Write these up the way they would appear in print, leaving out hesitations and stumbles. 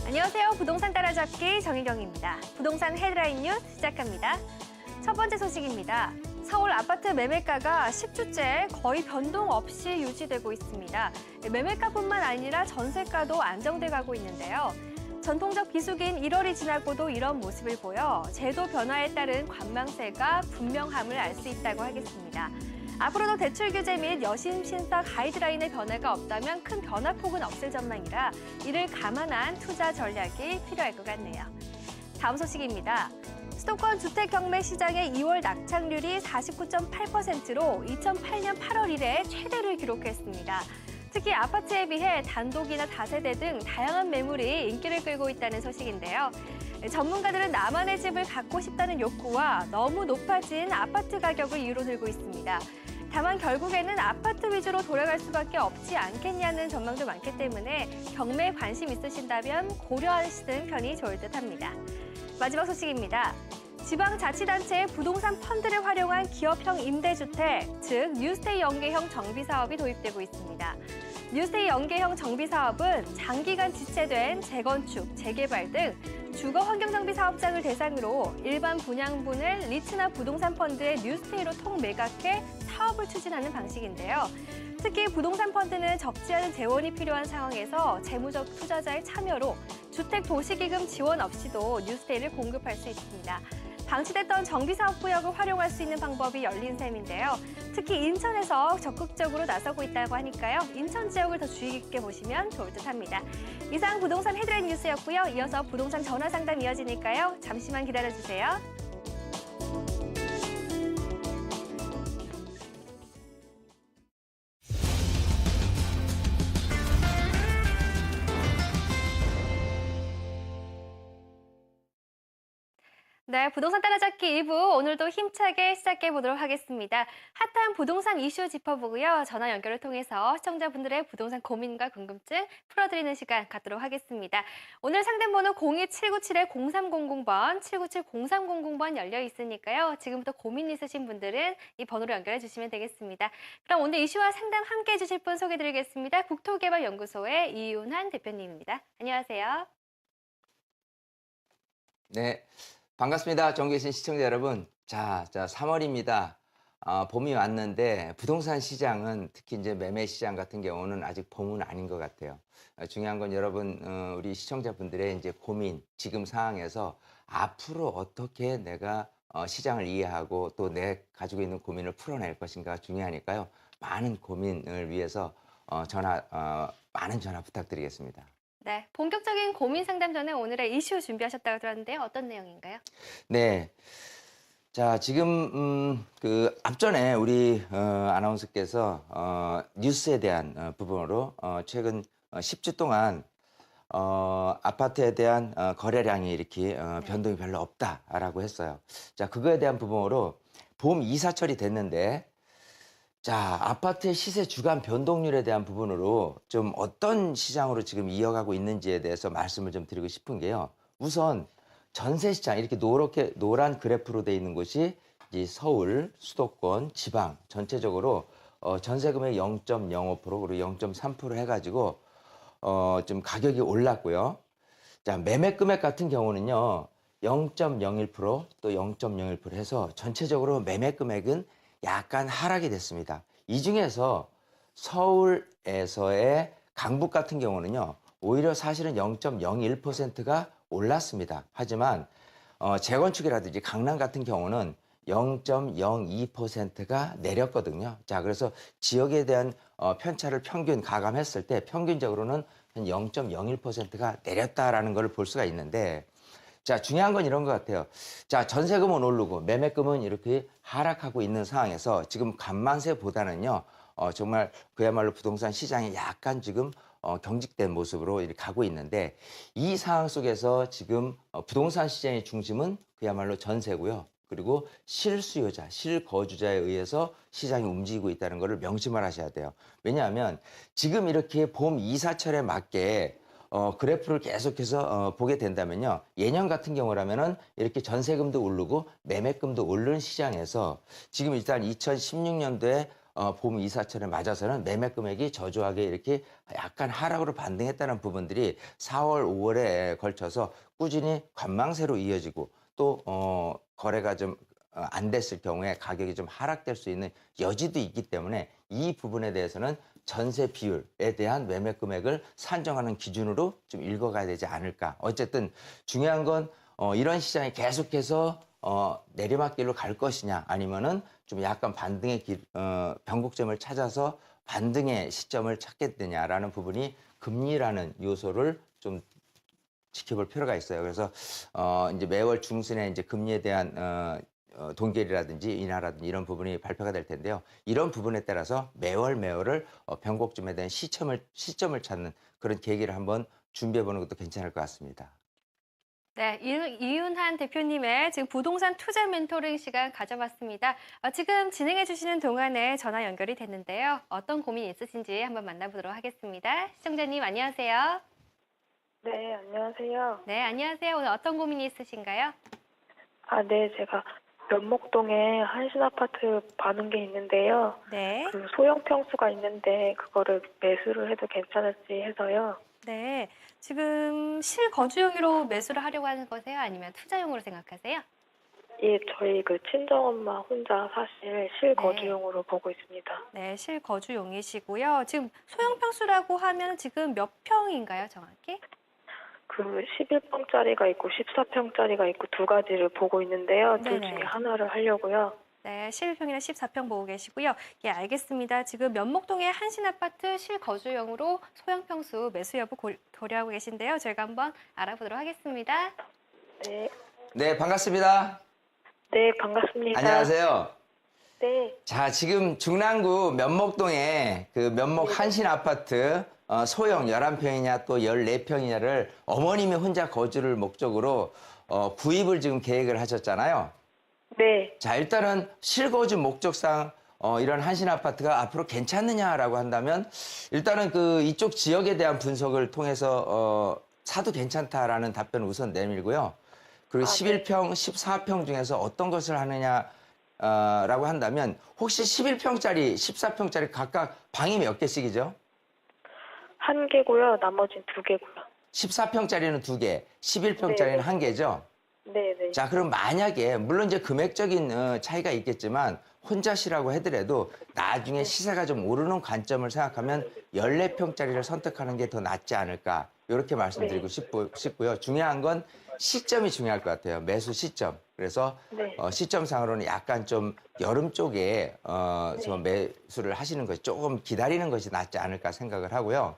안녕하세요. 부동산 따라잡기 정희경입니다. 부동산 헤드라인 뉴스 시작합니다. 첫 번째 소식입니다. 서울 아파트 매매가가 10주째 거의 변동 없이 유지되고 있습니다. 매매가뿐만 아니라 전세가도 안정돼 가고 있는데요. 전통적 비수기인 1월이 지나고도 이런 모습을 보여 제도 변화에 따른 관망세가 분명함을 알 수 있다고 하겠습니다. 앞으로도 대출 규제 및 여신 신사 가이드라인의 변화가 없다면 큰 변화폭은 없을 전망이라 이를 감안한 투자 전략이 필요할 것 같네요. 다음 소식입니다. 수도권 주택 경매 시장의 2월 낙찰률이 49.8%로 2008년 8월 이래 최대를 기록했습니다. 특히 아파트에 비해 단독이나 다세대 등 다양한 매물이 인기를 끌고 있다는 소식인데요. 전문가들은 나만의 집을 갖고 싶다는 욕구와 너무 높아진 아파트 가격을 이유로 들고 있습니다. 다만 결국에는 아파트 위주로 돌아갈 수밖에 없지 않겠냐는 전망도 많기 때문에 경매에 관심 있으신다면 고려하시는 편이 좋을 듯합니다. 마지막 소식입니다. 지방자치단체의 부동산 펀드를 활용한 기업형 임대주택, 즉 뉴스테이 연계형 정비사업이 도입되고 있습니다. 뉴스테이 연계형 정비사업은 장기간 지체된 재건축, 재개발 등 주거 환경정비 사업장을 대상으로 일반 분양분을 리츠나 부동산 펀드의 뉴스테이로 통매각해 사업을 추진하는 방식인데요. 특히 부동산 펀드는 적지 않은 재원이 필요한 상황에서 재무적 투자자의 참여로 주택도시기금 지원 없이도 뉴스테이를 공급할 수 있습니다. 방치됐던 정비사업구역을 활용할 수 있는 방법이 열린 셈인데요. 특히 인천에서 적극적으로 나서고 있다고 하니까요. 인천 지역을 더 주의 깊게 보시면 좋을 듯합니다. 이상 부동산 헤드라인 뉴스였고요. 이어서 부동산 전화 상담 이어지니까요. 잠시만 기다려주세요. 네, 부동산 따라잡기 2부 오늘도 힘차게 시작해 보도록 하겠습니다. 핫한 부동산 이슈 짚어보고요. 전화 연결을 통해서 시청자분들의 부동산 고민과 궁금증 풀어드리는 시간 갖도록 하겠습니다. 오늘 상담번호 02797-0300번, 797-0300번 열려 있으니까요. 지금부터 고민 있으신 분들은 이 번호로 연결해 주시면 되겠습니다. 그럼 오늘 이슈와 상담 함께 해주실 분 소개해드리겠습니다. 국토개발연구소의 이윤환 대표님입니다. 안녕하세요. 네, 반갑습니다. 전국에 계신 시청자 여러분. 자, 3월입니다. 봄이 왔는데 부동산 시장은 특히 이제 매매 시장 같은 경우는 아직 봄은 아닌 것 같아요. 중요한 건 여러분, 우리 시청자분들의 이제 고민, 지금 상황에서 앞으로 어떻게 내가 시장을 이해하고 또 내 가지고 있는 고민을 풀어낼 것인가 중요하니까요. 많은 고민을 위해서 많은 전화 부탁드리겠습니다. 네, 본격적인 고민 상담 전에 오늘의 이슈 준비하셨다고 들었는데요. 어떤 내용인가요? 네. 자, 지금 앞전에 우리 아나운서께서 뉴스에 대한 부분으로 최근 10주 동안 아파트에 대한 거래량이 이렇게 변동이 별로 없다라고 했어요. 자, 그거에 대한 부분으로 봄 이사철이 됐는데 자, 아파트의 시세 주간 변동률에 대한 부분으로 좀 어떤 시장으로 지금 이어가고 있는지에 대해서 말씀을 좀 드리고 싶은 게요. 우선 전세 시장 이렇게 노란 그래프로 돼 있는 곳이 이제 서울, 수도권, 지방 전체적으로 전세 금액 0.05% 그리고 0.3% 해가지고 좀 가격이 올랐고요. 자, 매매 금액 같은 경우는요. 0.01% 또 0.01% 해서 전체적으로 매매 금액은 약간 하락이 됐습니다. 이 중에서 서울에서의 강북 같은 경우는요. 오히려 사실은 0.01%가 올랐습니다. 하지만 재건축이라든지 강남 같은 경우는 0.02%가 내렸거든요. 자, 그래서 지역에 대한 편차를 평균 가감했을 때 평균적으로는 한 0.01%가 내렸다라는 걸 볼 수가 있는데 자, 중요한 건 이런 것 같아요. 자, 전세금은 오르고 매매금은 이렇게 하락하고 있는 상황에서 지금 간만세보다는요, 정말 그야말로 부동산 시장이 약간 지금 경직된 모습으로 이렇게 가고 있는데 이 상황 속에서 지금 부동산 시장의 중심은 그야말로 전세고요. 그리고 실수요자, 실거주자에 의해서 시장이 움직이고 있다는 것을 명심을 하셔야 돼요. 왜냐하면 지금 이렇게 봄 이사철에 맞게 그래프를 계속해서 보게 된다면요. 예년 같은 경우라면은 이렇게 전세금도 오르고 매매금도 오르는 시장에서 지금 일단 2016년도에 봄 이사철에 맞아서는 매매 금액이 저조하게 이렇게 약간 하락으로 반등했다는 부분들이 4월, 5월에 걸쳐서 꾸준히 관망세로 이어지고 또 거래가 좀 안 됐을 경우에 가격이 좀 하락될 수 있는 여지도 있기 때문에 이 부분에 대해서는 전세 비율에 대한 매매 금액을 산정하는 기준으로 좀 읽어가야 되지 않을까. 어쨌든 중요한 건 이런 시장이 계속해서 내리막길로 갈 것이냐 아니면은 좀 약간 반등의 변곡점을 찾아서 반등의 시점을 찾겠느냐라는 부분이 금리라는 요소를 좀 지켜볼 필요가 있어요. 그래서 이제 매월 중순에 이제 금리에 대한 동결이라든지 인하라든지 이런 부분이 발표가 될 텐데요. 이런 부분에 따라서 매월을 변곡점에 대한 시점을 찾는 그런 계기를 한번 준비해 보는 것도 괜찮을 것 같습니다. 네, 이윤한 대표님의 지금 부동산 투자 멘토링 시간 가져봤습니다. 지금 진행해 주시는 동안에 전화 연결이 됐는데요. 어떤 고민이 있으신지 한번 만나보도록 하겠습니다. 시청자님 안녕하세요. 네, 안녕하세요. 네, 안녕하세요. 오늘 어떤 고민이 있으신가요? 네, 제가 면목동에 한신 아파트 파는 게 있는데요. 네. 그 소형 평수가 있는데 그거를 매수를 해도 괜찮을지 해서요. 네, 지금 실거주용으로 매수를 하려고 하는 거세요? 아니면 투자용으로 생각하세요? 예, 저희 그 친정엄마 혼자 사실 실거주용으로 보고 있습니다. 네, 실거주용이시고요. 지금 소형 평수라고 하면 지금 몇 평인가요, 정확히? 그 11평짜리가 있고 14평짜리가 있고 두 가지를 보고 있는데요. 둘 네네. 중에 하나를 하려고요. 네, 11평이나 14평 보고 계시고요. 예, 알겠습니다. 지금 면목동의 한신아파트 실거주용으로 소형 평수 매수 여부 고려하고 계신데요. 저희가 한번 알아보도록 하겠습니다. 네. 네, 반갑습니다. 네, 반갑습니다. 안녕하세요. 네. 자, 지금 중랑구 면목동에 그 면목 네. 한신 아파트 소형 11평이냐 또 14평이냐를 어머님이 혼자 거주를 목적으로 구입을 지금 계획을 하셨잖아요. 네. 자, 일단은 실거주 목적상 이런 한신 아파트가 앞으로 괜찮느냐라고 한다면 일단은 그 이쪽 지역에 대한 분석을 통해서 사도 괜찮다라는 답변을 우선 내밀고요. 그리고 네. 11평, 14평 중에서 어떤 것을 하느냐 라고 한다면 혹시 11평짜리, 14평짜리 각각 방이 몇 개씩이죠? 한 개고요. 나머지는 두 개고요. 14평짜리는 두 개, 11평짜리는 네. 한 개죠? 네네. 자, 그럼 만약에 물론 이제 금액적인 차이가 있겠지만 혼자시라고 하더라도 나중에 시세가 좀 오르는 관점을 생각하면 14평짜리를 선택하는 게 더 낫지 않을까 이렇게 말씀드리고 싶고요. 중요한 건 시점이 중요할 것 같아요. 매수 시점. 그래서 네. 시점상으로는 약간 좀 여름 쪽에 좀 매수를 하시는 것이 조금 기다리는 것이 낫지 않을까 생각을 하고요.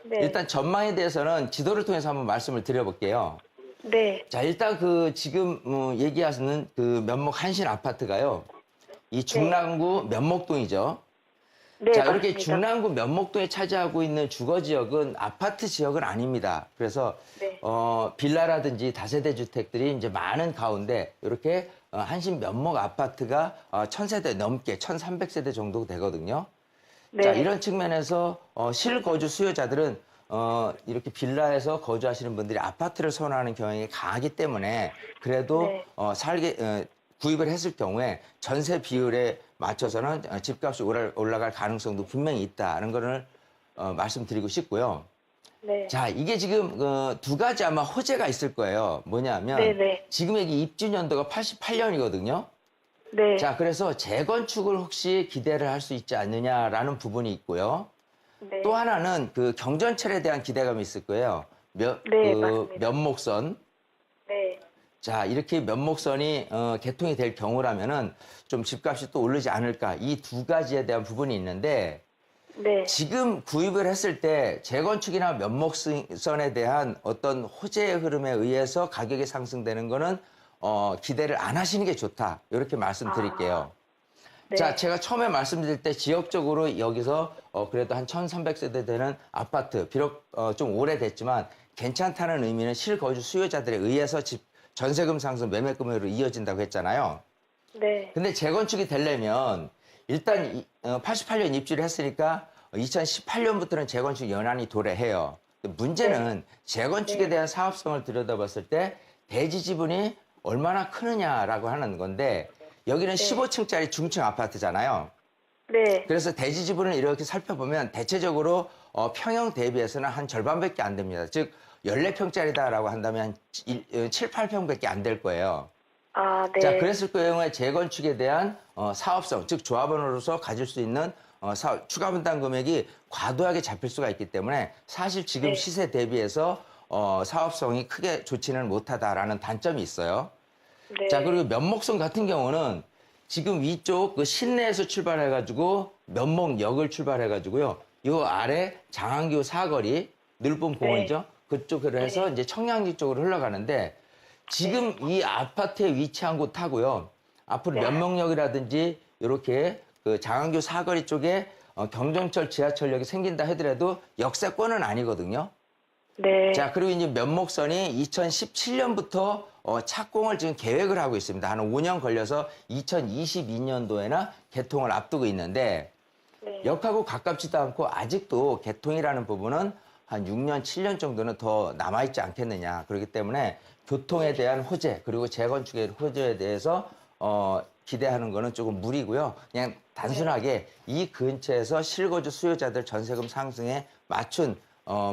네. 일단 전망에 대해서는 지도를 통해서 한번 말씀을 드려볼게요. 네. 자, 일단 그 지금 얘기하시는 그 면목 한신 아파트가요. 이 중랑구 면목동이죠. 네, 자, 맞습니다. 이렇게 중랑구 면목동에 차지하고 있는 주거 지역은 아파트 지역은 아닙니다. 그래서 네. 빌라라든지 다세대 주택들이 이제 많은 가운데 이렇게 한신 면목 아파트가 1000세대 넘게 1300세대 정도 되거든요. 네. 자, 이런 측면에서 실거주 수요자들은 이렇게 빌라에서 거주하시는 분들이 아파트를 선호하는 경향이 강하기 때문에 그래도 네. 구입을 했을 경우에 전세 비율에 맞춰서는 집값이 올라갈 가능성도 분명히 있다는 거를 말씀드리고 싶고요. 네. 자, 이게 지금 두 가지 아마 호재가 있을 거예요. 뭐냐면 네네. 지금 여기 입주 연도가 88년이거든요. 네. 자, 그래서 재건축을 혹시 기대를 할 수 있지 않느냐라는 부분이 있고요. 네. 또 하나는 그 경전철에 대한 기대감이 있을 거예요. 네, 맞습니다. 면목선. 네. 자, 이렇게 면목선이 개통이 될 경우라면은 좀 집값이 또 오르지 않을까. 이 두 가지에 대한 부분이 있는데 네. 지금 구입을 했을 때 재건축이나 면목선에 대한 어떤 호재의 흐름에 의해서 가격이 상승되는 거는 기대를 안 하시는 게 좋다. 이렇게 말씀드릴게요. 네. 자, 제가 처음에 말씀드릴 때 지역적으로 여기서 그래도 한 1300세대 되는 아파트, 비록 좀 오래됐지만 괜찮다는 의미는 실거주 수요자들에 의해서 전세금 상승 매매금으로 이어진다고 했잖아요. 네. 근데 재건축이 되려면 일단 88년 입주를 했으니까 2018년부터는 재건축 연한이 도래해요. 문제는 재건축에 대한 사업성을 들여다봤을 때 대지 지분이 얼마나 크느냐라고 하는 건데 여기는 15층짜리 중층 아파트잖아요. 네. 그래서 대지 지분을 이렇게 살펴보면 대체적으로 평형 대비해서는 한 절반밖에 안 됩니다. 즉 14평짜리다라고 한다면 7, 8평밖에 안 될 거예요. 아, 네. 자, 그랬을 경우에 재건축에 대한 사업성, 즉 조합원으로서 가질 수 있는 추가 분담 금액이 과도하게 잡힐 수가 있기 때문에 사실 지금 네. 시세 대비해서 사업성이 크게 좋지는 못하다라는 단점이 있어요. 네. 자, 그리고 면목성 같은 경우는 지금 위쪽 그 신내에서 출발해가지고 면목역을 출발해가지고요. 요 아래 장안교 사거리, 늘분 공원이죠. 그쪽으로 해서 이제 청량리 쪽으로 흘러가는데 지금 이 아파트에 위치한 곳하고요. 앞으로 면목역이라든지 이렇게 그 장안교 사거리 쪽에 경정철 지하철역이 생긴다 하더라도 역세권은 아니거든요. 네. 자, 그리고 이제 면목선이 2017년부터 착공을 지금 계획을 하고 있습니다. 한 5년 걸려서 2022년도에나 개통을 앞두고 있는데 네. 역하고 가깝지도 않고 아직도 개통이라는 부분은 한 6년, 7년 정도는 더 남아있지 않겠느냐. 그렇기 때문에 교통에 대한 호재 그리고 재건축의 호재에 대해서 기대하는 거는 조금 무리고요. 그냥 단순하게 이 근처에서 실거주 수요자들 전세금 상승에 맞춘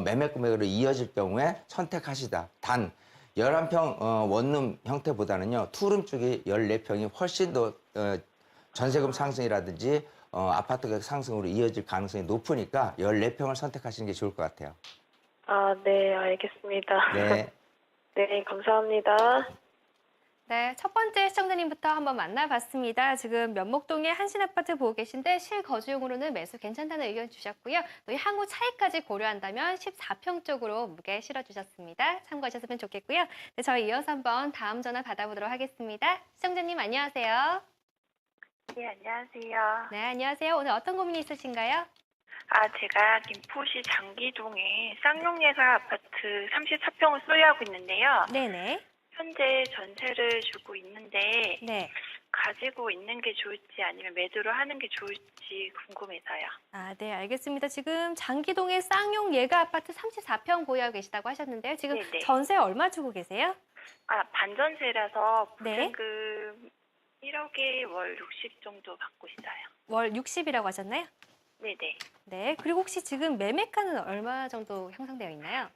매매 금액으로 이어질 경우에 선택하시다. 단 11평 원룸 형태보다는요. 투룸 쪽이 14평이 훨씬 더 전세금 상승이라든지 아파트 가격 상승으로 이어질 가능성이 높으니까 14평을 선택하시는 게 좋을 것 같아요. 아, 네, 알겠습니다. 네. 네, 감사합니다. 네, 첫 번째 시청자님부터 한번 만나봤습니다. 지금 면목동의 한신아파트 보고 계신데 실거주용으로는 매수 괜찮다는 의견 주셨고요. 또 이 항후 차익까지 고려한다면 14평 쪽으로 무게 실어주셨습니다. 참고하셨으면 좋겠고요. 네, 저희 이어서 한번 다음 전화 받아보도록 하겠습니다. 시청자님 안녕하세요. 네, 안녕하세요. 네, 안녕하세요. 오늘 어떤 고민이 있으신가요? 제가 김포시 장기동에 쌍용예가 아파트 34평을 소유하고 있는데요. 네네. 현재 전세를 주고 있는데 네. 가지고 있는 게 좋을지 아니면 매도를 하는 게 좋을지 궁금해서요. 아, 네, 알겠습니다. 지금 장기동의 쌍용 예가 아파트 34평 보유하고 계시다고 하셨는데요. 지금 네네. 전세 얼마 주고 계세요? 반전세라서 네. 보증금 1억에 월 60 정도 받고 있어요. 월 60이라고 하셨나요? 네네. 네. 그리고 혹시 지금 매매가는 얼마 정도 형성되어 있나요?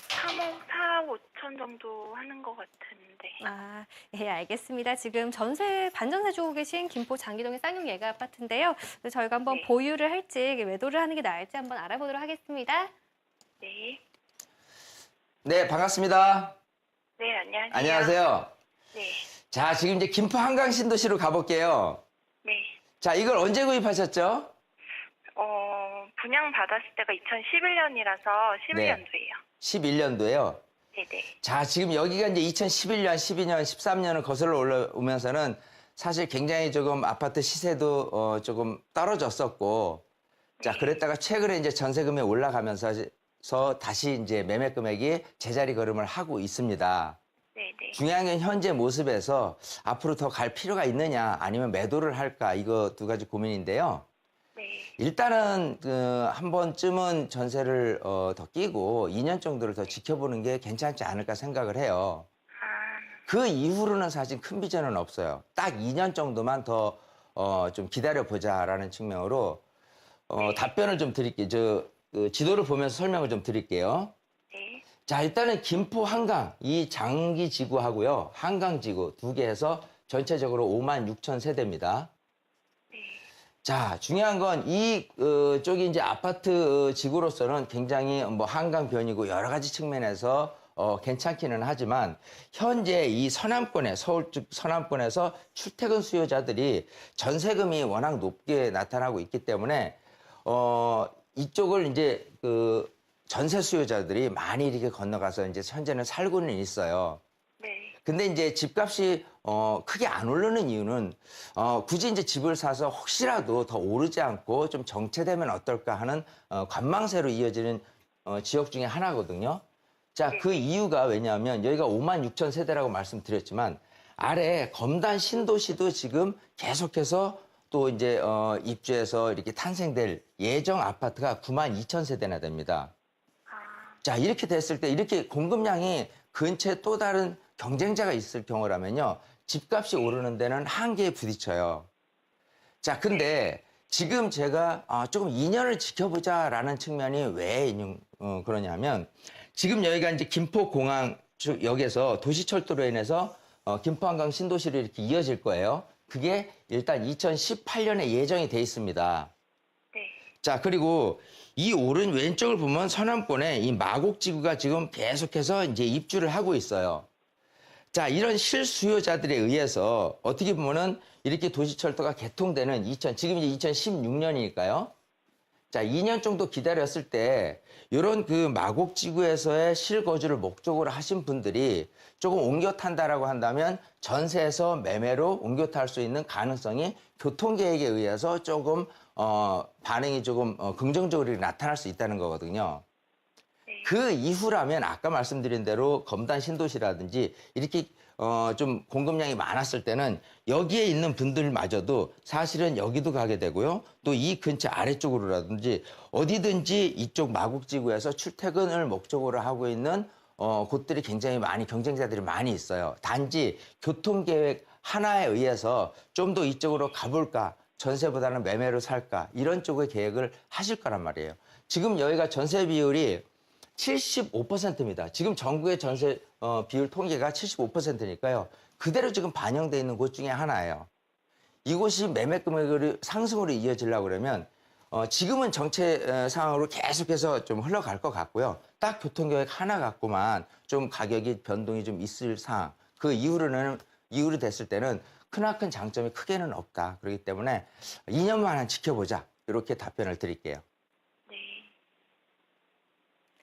3억 4억 5천 정도 하는 것 같은데. 아, 예, 알겠습니다. 지금 전세, 반전세 주고 계신 김포 장기동의 쌍용 예가 아파트인데요. 그래서 저희가 한번 네. 보유를 할지 매도를 하는 게 나을지 한번 알아보도록 하겠습니다. 네. 네, 반갑습니다. 네, 안녕하세요. 안녕하세요. 네. 자, 지금 이제 김포 한강 신도시로 가볼게요. 네. 자, 이걸 언제 구입하셨죠? 분양 받았을 때가 2011년이라서 11년도예요. 11년도에요. 네네. 자, 지금 여기가 이제 2011년, 12년, 13년을 거슬러 올라오면서는 사실 굉장히 조금 아파트 시세도 조금 떨어졌었고, 자, 그랬다가 최근에 이제 전세금이 올라가면서 다시 이제 매매 금액이 제자리 걸음을 하고 있습니다. 네네. 중요한 건 현재 모습에서 앞으로 더 갈 필요가 있느냐, 아니면 매도를 할까, 이거 두 가지 고민인데요. 네. 일단은 한 번쯤은 전세를 더 끼고 2년 정도를 더 지켜보는 게 괜찮지 않을까 생각을 해요. 그 이후로는 사실 큰 비전은 없어요. 딱 2년 정도만 더 좀 기다려보자라는 측면으로 답변을 좀 드릴게요. 지도를 보면서 설명을 좀 드릴게요. 네. 자, 일단은 김포 한강, 이 장기지구하고요, 한강지구 두 개에서 전체적으로 56,000 세대입니다. 자, 중요한 건 쪽이 이제 아파트 지구로서는 굉장히 뭐 한강변이고 여러 가지 측면에서 괜찮기는 하지만 현재 이 서남권에 서울 쪽 서남권에서 출퇴근 수요자들이 전세금이 워낙 높게 나타나고 있기 때문에 이쪽을 이제 전세 수요자들이 많이 이렇게 건너가서 이제 현재는 살고는 있어요. 네. 근데 이제 집값이 크게 안 오르는 이유는 굳이 이제 집을 사서 혹시라도 더 오르지 않고 좀 정체되면 어떨까 하는 관망세로 이어지는 지역 중에 하나거든요. 자, 그 이유가 왜냐하면 여기가 56,000 세대라고 말씀드렸지만 아래 검단 신도시도 지금 계속해서 또 이제 입주해서 이렇게 탄생될 예정 아파트가 92,000 세대나 됩니다. 자, 이렇게 됐을 때 이렇게 공급량이 근처에 또 다른 경쟁자가 있을 경우라면요. 집값이 오르는 데는 한계에 부딪혀요. 자, 근데 지금 제가 조금 2년을 지켜보자라는 측면이 왜 그러냐면 지금 여기가 이제 김포공항 역에서 도시철도로 인해서 김포 한강 신도시로 이렇게 이어질 거예요. 그게 일단 2018년에 예정이 돼 있습니다. 네. 자, 그리고 이 오른 왼쪽을 보면 서남권에 이 마곡지구가 지금 계속해서 이제 입주를 하고 있어요. 자, 이런 실수요자들에 의해서 어떻게 보면은 이렇게 도시철도가 개통되는 지금 이제 2016년이니까요. 자, 2년 정도 기다렸을 때 이런 그 마곡지구에서의 실거주를 목적으로 하신 분들이 조금 옮겨 탄다라고 한다면 전세에서 매매로 옮겨 탈 수 있는 가능성이 교통계획에 의해서 조금 반응이 조금 긍정적으로 나타날 수 있다는 거거든요. 그 이후라면 아까 말씀드린 대로 검단 신도시라든지 이렇게 좀 공급량이 많았을 때는 여기에 있는 분들마저도 사실은 여기도 가게 되고요. 또 이 근처 아래쪽으로라든지 어디든지 이쪽 마곡지구에서 출퇴근을 목적으로 하고 있는 곳들이 굉장히 많이 경쟁자들이 많이 있어요. 단지 교통계획 하나에 의해서 좀 더 이쪽으로 가볼까, 전세보다는 매매로 살까 이런 쪽의 계획을 하실 거란 말이에요. 지금 여기가 전세 비율이 75%입니다. 지금 전국의 전세 비율 통계가 75%니까요. 그대로 지금 반영돼 있는 곳 중에 하나예요. 이곳이 매매 금액을 상승으로 이어지려고 그러면 지금은 정체 상황으로 계속해서 좀 흘러갈 것 같고요. 딱 교통계획 하나 갖고만 좀 가격이 변동이 좀 있을 상황. 그 이후로 됐을 때는 크나큰 장점이 크게는 없다. 그렇기 때문에 2년만 지켜보자. 이렇게 답변을 드릴게요. 네.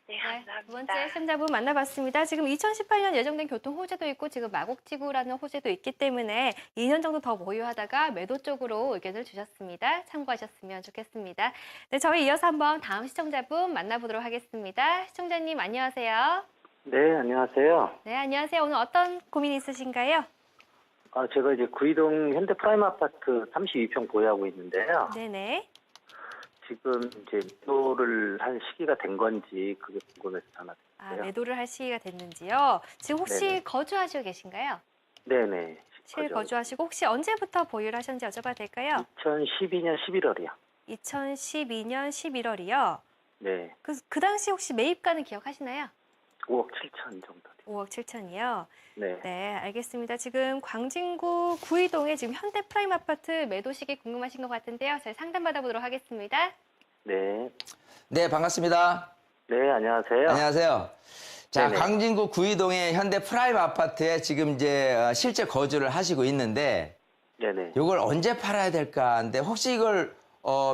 네, 네, 감사합니다. 두 번째 시청자분 만나봤습니다. 지금 2018년 예정된 교통 호재도 있고 지금 마곡지구라는 호재도 있기 때문에 2년 정도 더 보유하다가 매도 쪽으로 의견을 주셨습니다. 참고하셨으면 좋겠습니다. 네, 저희 이어서 한번 다음 시청자분 만나보도록 하겠습니다. 시청자님 안녕하세요. 네, 안녕하세요. 네, 안녕하세요. 오늘 어떤 고민이 있으신가요? 제가 이제 구이동 현대프라임 아파트 32평 보유하고 있는데요. 네네. 지금 이제 매도를 할 시기가 된 건지 그게 궁금해서 전화드렸어요. 매도를 할 시기가 됐는지요. 지금 혹시 네네. 거주하시고 계신가요? 네네. 실거주하시고 혹시 언제부터 보유를 하셨는지 여쭤봐도 될까요? 2012년 11월이요. 2012년 11월이요. 네. 그 당시 혹시 매입가는 기억하시나요? 5억 7천 정도. 5억 7천이요. 네. 네, 알겠습니다. 지금 광진구 구이동에 지금 현대 프라임 아파트 매도 시기 궁금하신 것 같은데요. 저희 상담 받아보도록 하겠습니다. 네. 네, 반갑습니다. 네, 안녕하세요. 안녕하세요. 자, 네네. 광진구 구이동의 현대 프라임 아파트에 지금 이제 실제 거주를 하시고 있는데 네네. 이걸 언제 팔아야 될까 하는데 혹시 이걸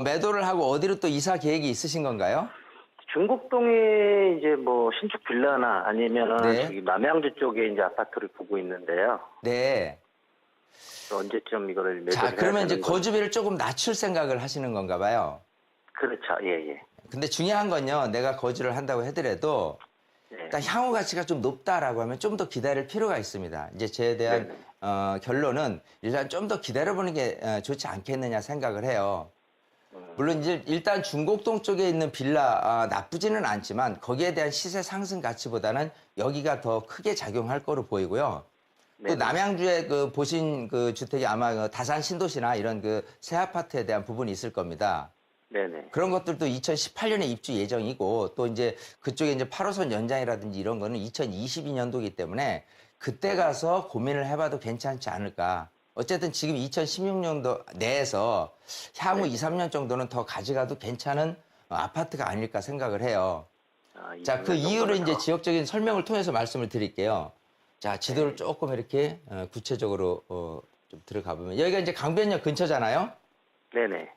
매도를 하고 어디로 또 이사 계획이 있으신 건가요? 중곡동에 이제 뭐 신축 빌라나 아니면 네. 저기 남양주 쪽에 이제 아파트를 보고 있는데요. 네. 언제쯤 이거를 매도를 자, 해야 그러면 이제 되는 건지. 거주비를 조금 낮출 생각을 하시는 건가 봐요. 그렇죠. 예, 예. 근데 중요한 건요, 내가 거주를 한다고 하더라도 네. 일단 향후 가치가 좀 높다라고 하면 좀 더 기다릴 필요가 있습니다. 이제 저에 대한 결론은 일단 좀 더 기다려보는 게 좋지 않겠느냐 생각을 해요. 물론 이제 일단 중곡동 쪽에 있는 빌라 나쁘지는 않지만 거기에 대한 시세 상승 가치보다는 여기가 더 크게 작용할 거로 보이고요. 또 네네. 남양주에 그 보신 그 주택이 아마 그 다산 신도시나 이런 그 새 아파트에 대한 부분이 있을 겁니다. 네네. 그런 것들도 2018년에 입주 예정이고 또 이제 그쪽에 이제 8호선 연장이라든지 이런 거는 2022년도이기 때문에 그때 가서 고민을 해봐도 괜찮지 않을까. 어쨌든 지금 2016년도 내에서 향후 네. 2, 3년 정도는 더 가져가도 괜찮은 아파트가 아닐까 생각을 해요. 자, 그 이유를 이제 지역적인 설명을 통해서 말씀을 드릴게요. 자, 지도를 네. 조금 이렇게 구체적으로 좀 들어가 보면 여기가 이제 강변역 근처잖아요. 네네.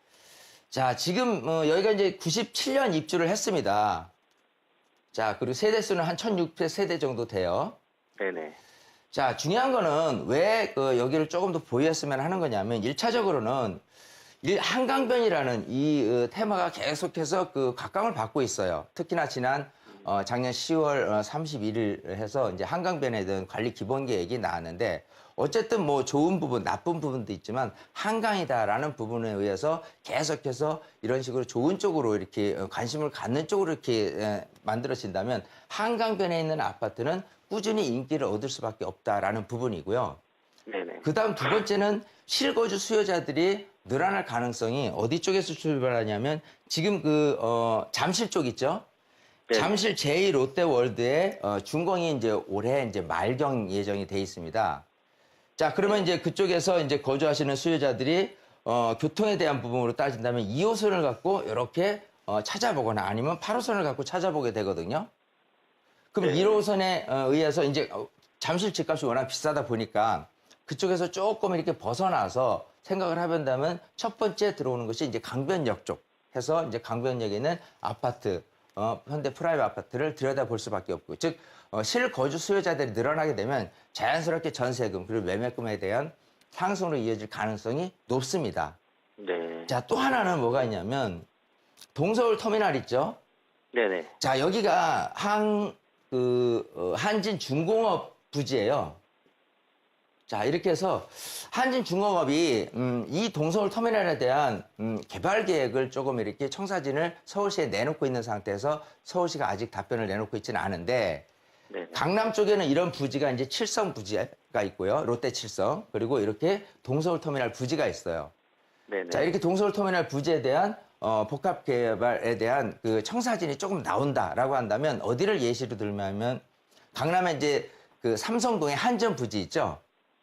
자, 지금 여기가 이제 97년 입주를 했습니다. 자, 그리고 세대수는 한 1600세대 정도 돼요. 네네. 자, 중요한 거는 왜 여기를 조금 더 보유했으면 하는 거냐면 1차적으로는 한강변이라는 이 테마가 계속해서 각광을 받고 있어요. 특히나 지난 작년 10월 31일 해서 이제 한강변에 대한 관리 기본 계획이 나왔는데 어쨌든 뭐 좋은 부분, 나쁜 부분도 있지만 한강이다라는 부분에 의해서 계속해서 이런 식으로 좋은 쪽으로 이렇게 관심을 갖는 쪽으로 이렇게 만들어진다면 한강변에 있는 아파트는 꾸준히 인기를 얻을 수밖에 없다라는 부분이고요. 네네. 그다음 두 번째는 실거주 수요자들이 늘어날 가능성이 어디 쪽에서 출발하냐면 지금 잠실 쪽 있죠? 네. 잠실 제2롯데월드에 준공이 이제 올해 이제 말경 예정이 돼 있습니다. 자, 그러면 이제 그쪽에서 이제 거주하시는 수요자들이 교통에 대한 부분으로 따진다면 2호선을 갖고 이렇게 찾아보거나 아니면 8호선을 갖고 찾아보게 되거든요. 그럼 네. 1호선에 의해서 이제 잠실 집값이 워낙 비싸다 보니까 그쪽에서 조금 이렇게 벗어나서 생각을 해본다면 첫 번째 들어오는 것이 이제 강변역 쪽 해서 이제 강변역에 있는 아파트, 현대 프라이빗 아파트를 들여다볼 수밖에 없고, 즉 실거주 수요자들이 늘어나게 되면 자연스럽게 전세금 그리고 매매금에 대한 상승으로 이어질 가능성이 높습니다. 네. 자, 또 하나는 뭐가 있냐면 동서울 터미널 있죠? 네네. 자, 여기가 한진중공업 부지예요. 자, 이렇게 해서 한진중공업이 이 동서울 터미널에 대한 개발 계획을 조금 이렇게 청사진을 서울시에 내놓고 있는 상태에서 서울시가 아직 답변을 내놓고 있지는 않은데, 네네. 강남 쪽에는 이런 부지가 이제 칠성 부지가 있고요. 롯데 칠성. 그리고 이렇게 동서울 터미널 부지가 있어요. 네네. 자, 이렇게 동서울 터미널 부지에 대한 복합 개발에 대한 그 청사진이 조금 나온다라고 한다면 어디를 예시로 들면 강남에 이제 그 삼성동에 한전 부지 있죠.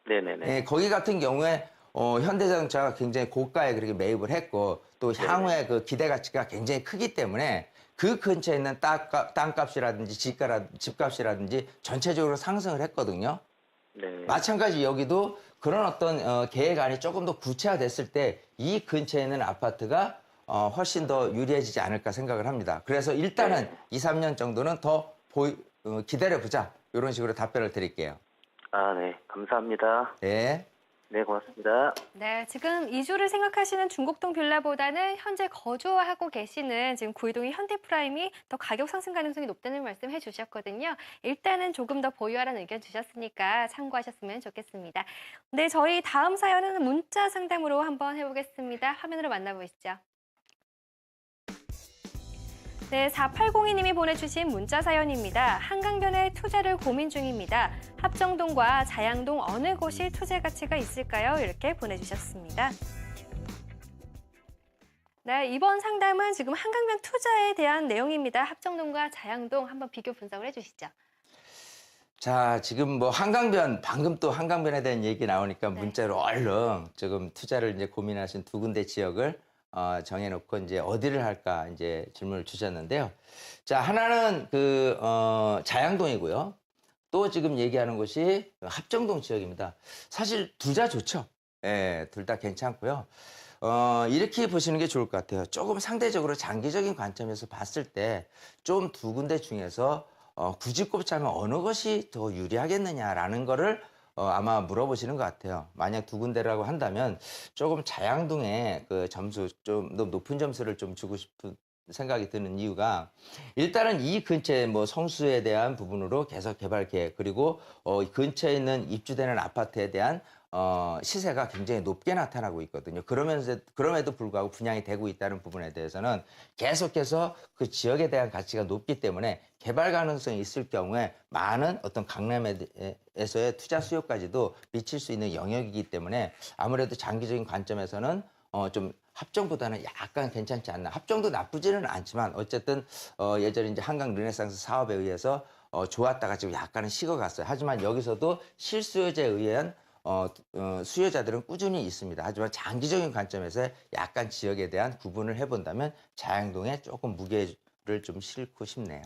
네네네. 예, 거기 같은 경우에 현대자동차가 굉장히 고가에 그렇게 매입을 했고 또 향후에 그 기대 가치가 굉장히 크기 때문에 그 근처에 있는 땅값이라든지 집값이라든지 전체적으로 상승을 했거든요. 네. 마찬가지 여기도 그런 어떤 계획안이 조금 더 구체화됐을 때 이 근처에 있는 아파트가 훨씬 더 유리해지지 않을까 생각을 합니다. 그래서 일단은 네. 2, 3년 정도는 더 기다려보자. 이런 식으로 답변을 드릴게요. 아, 네. 감사합니다. 네. 네, 고맙습니다. 네, 지금 이주를 생각하시는 중곡동 빌라보다는 현재 거주하고 계시는 지금 구이동의 현대프라임이 더 가격 상승 가능성이 높다는 말씀 해주셨거든요. 일단은 조금 더 보유하라는 의견 주셨으니까 참고하셨으면 좋겠습니다. 네, 저희 다음 사연은 문자 상담으로 한번 해보겠습니다. 화면으로 만나보시죠. 네, 4802님이 보내주신 문자 사연입니다. 한강변에 투자를 고민 중입니다. 합정동과 자양동 어느 곳이 투자 가치가 있을까요? 이렇게 보내주셨습니다. 네, 이번 상담은 지금 한강변 투자에 대한 내용입니다. 합정동과 자양동 한번 비교 분석을 해주시죠. 자, 지금 뭐 한강변, 방금 또 한강변에 대한 얘기 나오니까 네. 문자로 얼른 지금 투자를 이제 고민하신 두 군데 지역을 정해놓고 이제 어디를 할까 이제 질문을 주셨는데요. 자, 하나는 자양동이고요. 또 지금 얘기하는 곳이 합정동 지역입니다. 사실 둘 다 좋죠. 예, 둘 다 괜찮고요. 이렇게 보시는 게 좋을 것 같아요. 조금 상대적으로 장기적인 관점에서 봤을 때 좀 두 군데 중에서 굳이 꼽자면 어느 것이 더 유리하겠느냐라는 거를 아마 물어보시는 것 같아요. 만약 두 군데라고 한다면 조금 자양동에 그 점수 좀 더 높은 점수를 좀 주고 싶은 생각이 드는 이유가 일단은 이 근처에 뭐 성수에 대한 부분으로 계속 개발 계획 그리고 근처에 있는 입주되는 아파트에 대한 시세가 굉장히 높게 나타나고 있거든요. 그럼에도 불구하고 분양이 되고 있다는 부분에 대해서는 계속해서 그 지역에 대한 가치가 높기 때문에 개발 가능성이 있을 경우에 많은 어떤 강남에서의 투자 수요까지도 미칠 수 있는 영역이기 때문에 아무래도 장기적인 관점에서는 좀 합정보다는 약간 괜찮지 않나. 합정도 나쁘지는 않지만 어쨌든 예전에 이제 한강 르네상스 사업에 의해서 좋았다가 지금 약간은 식어갔어요. 하지만 여기서도 실수요자에 의한 수요자들은 꾸준히 있습니다. 하지만 장기적인 관점에서 약간 지역에 대한 구분을 해본다면 자양동에 조금 무게를 좀 싣고 싶네요.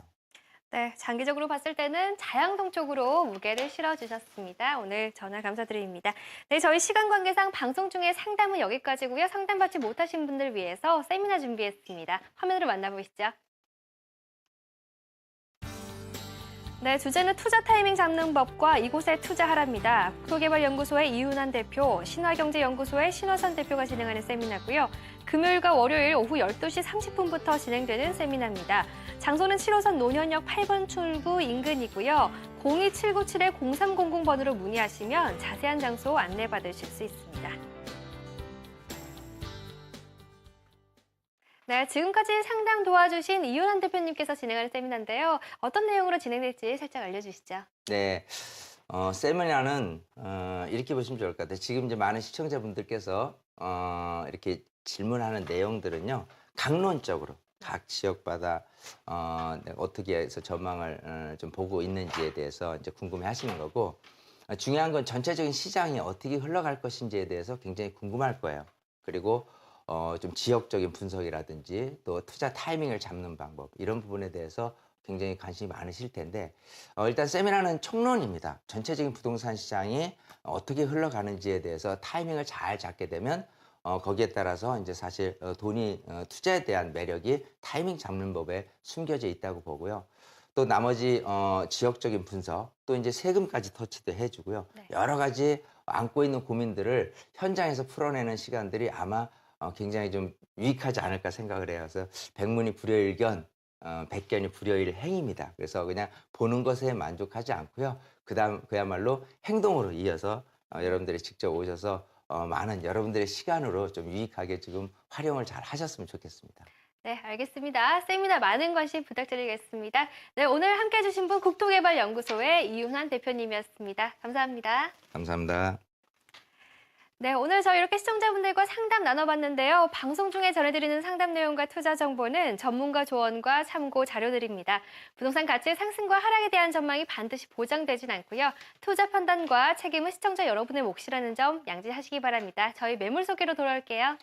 네, 장기적으로 봤을 때는 자양동 쪽으로 무게를 실어주셨습니다. 오늘 전화 감사드립니다. 네, 저희 시간 관계상 방송 중에 상담은 여기까지고요. 상담받지 못하신 분들 위해서 세미나 준비했습니다. 화면으로 만나보시죠. 네, 주제는 투자 타이밍 잡는 법과 이곳에 투자하랍니다. 프로개발연구소의 이윤환 대표, 신화경제연구소의 신화선 대표가 진행하는 세미나고요. 금요일과 월요일 오후 12시 30분부터 진행되는 세미나입니다. 장소는 7호선 논현역 8번 출구 인근이고요. 02797-0300번으로 문의하시면 자세한 장소 안내받으실 수 있습니다. 네, 지금까지 상담 도와주신 이윤환 대표님께서 진행하는 세미나인데요. 어떤 내용으로 진행될지 살짝 알려주시죠. 네, 세미나는 이렇게 보시면 좋을 것 같아요. 지금 이제 많은 시청자분들께서 이렇게 질문하는 내용들은요, 강론적으로 각 지역마다 내가 어떻게 해서 전망을 좀 보고 있는지에 대해서 이제 궁금해하시는 거고, 중요한 건 전체적인 시장이 어떻게 흘러갈 것인지에 대해서 굉장히 궁금할 거예요. 그리고 좀 지역적인 분석이라든지 또 투자 타이밍을 잡는 방법 이런 부분에 대해서 굉장히 관심이 많으실 텐데, 일단 세미나는 총론입니다. 전체적인 부동산 시장이 어떻게 흘러가는지에 대해서 타이밍을 잘 잡게 되면 거기에 따라서 이제 사실 돈이 투자에 대한 매력이 타이밍 잡는 법에 숨겨져 있다고 보고요. 또 나머지 지역적인 분석, 또 이제 세금까지 터치도 해주고요. 네. 여러 가지 안고 있는 고민들을 현장에서 풀어내는 시간들이 아마 굉장히 좀 유익하지 않을까 생각을 해요. 그래서 백문이 불여일견, 백견이 불여일행입니다. 그래서 그냥 보는 것에 만족하지 않고요. 그다음 그야말로 행동으로 이어서 여러분들이 직접 오셔서 많은 여러분들의 시간으로 좀 유익하게 지금 활용을 잘 하셨으면 좋겠습니다. 네, 알겠습니다. 세미나 많은 관심 부탁드리겠습니다. 네, 오늘 함께 해주신 분 국토개발연구소의 이윤환 대표님이었습니다. 감사합니다. 감사합니다. 네, 오늘 저희 이렇게 시청자분들과 상담 나눠봤는데요. 방송 중에 전해드리는 상담 내용과 투자 정보는 전문가 조언과 참고 자료들입니다. 부동산 가치의 상승과 하락에 대한 전망이 반드시 보장되진 않고요. 투자 판단과 책임은 시청자 여러분의 몫이라는 점 양지하시기 바랍니다. 저희 매물 소개로 돌아올게요.